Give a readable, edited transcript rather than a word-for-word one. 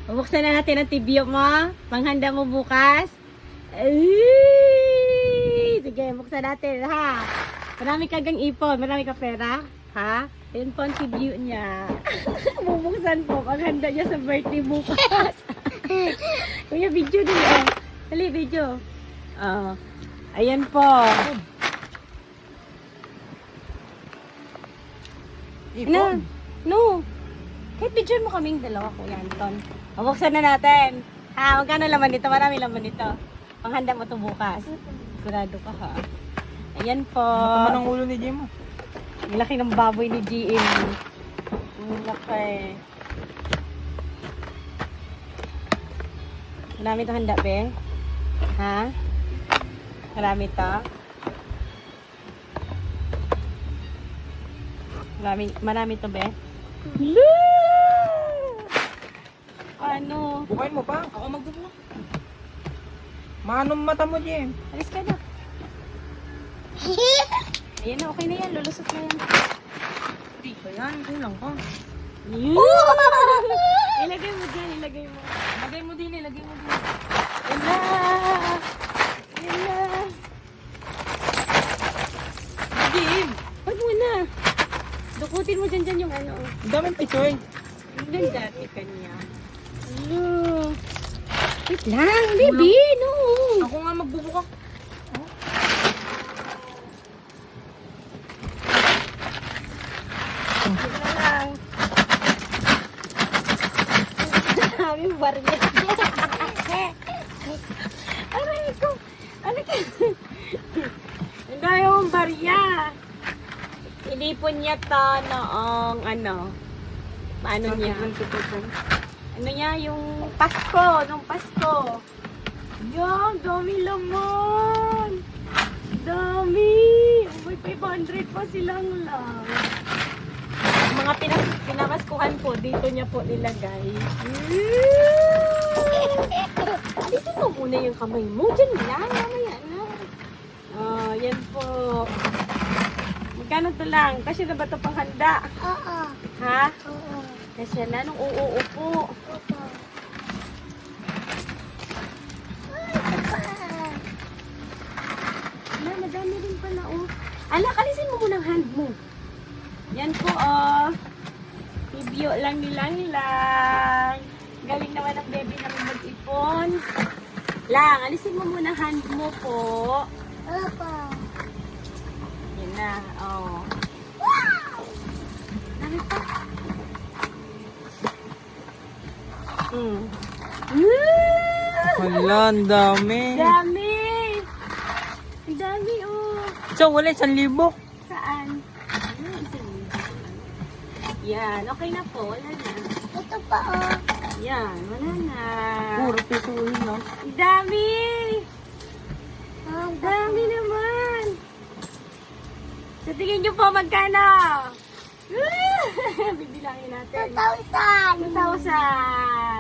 Bubuksan na natin ang tibio mo. Panghanda mo bukas. Ay! Sige, buksan natin, ha? Marami kagang ipon, marami ka pera, ha? Ayun po ang tibio niya. Bubuksan po, panghanda niya sa birthday bukas. Kuya, video din, eh. Dali, video. Ayan po. Ipon. No. Kahit video mo kaming dalawa, Kuya Anton. Bubuksan na natin. Ha, magkano laman nito? Marami laman nito. Panghanda mo ito bukas. Sigurado ka, ha? Ayan po. Tama ng ulo ni Jemo. Ang laki ng baboy ni GM. Ang laki. Marami ito handa, be? Ha? Marami ito? Marami ito, be? Ano? Bukain mo pa. Ako magbubuka. Manong mata mo, Jem. Alis ka na. Ayan na, okay na yan. Lulusot na yan. Hindi pa yan. Kulang pa. Ilagay mo dyan, ilagay mo. Lagay mo din. Yan na. Yan na. Jem. Wag mo na. Dukutin mo dyan yung ano. Ang daming pichoy. Hindi dati kanya. Ano? Wait lang, baby. No. Ako nga magbubuka. Sige na lang. Dami barya. Aray ko. Ano ka? Ang dami mong barya. Inipon niya to noong ano. Paano niya? Ano niya? Yung Pasko. Nung Pasko. Yan, dami laman. Dami. May 500 pa silang lang. Mga pinapaskuhan po, dito niya po nilagay. Dito mo muna yung kamay mo. Diyan lang, mamaya na. Yan po. Magkano to lang? Kasi na ba ito panghanda? Oo. Ha? Oo. Kasi na, nung uuupo. Oo. Ala, madami rin pala, oh. Ala, kalisin mo muna ang hand mo. Yan po, oh. Ibyo lang nilang. Galing naman ang baby namin mag-ipon. Lang, alisin mo muna ang hand mo po. Opo. Yan na, oh. Dami pa. Wala, ang dami. Dami! Ang dami, oh. So, wala, 1,000. Saan? Yan, okay na po. Wala na. Ito pa, oh. Yan, wala na. Puro pisuhin, no? Ang dami! Ang dami naman! Sa tingin nyo po, magkano? Bibilangin natin. 2,000. 2,000!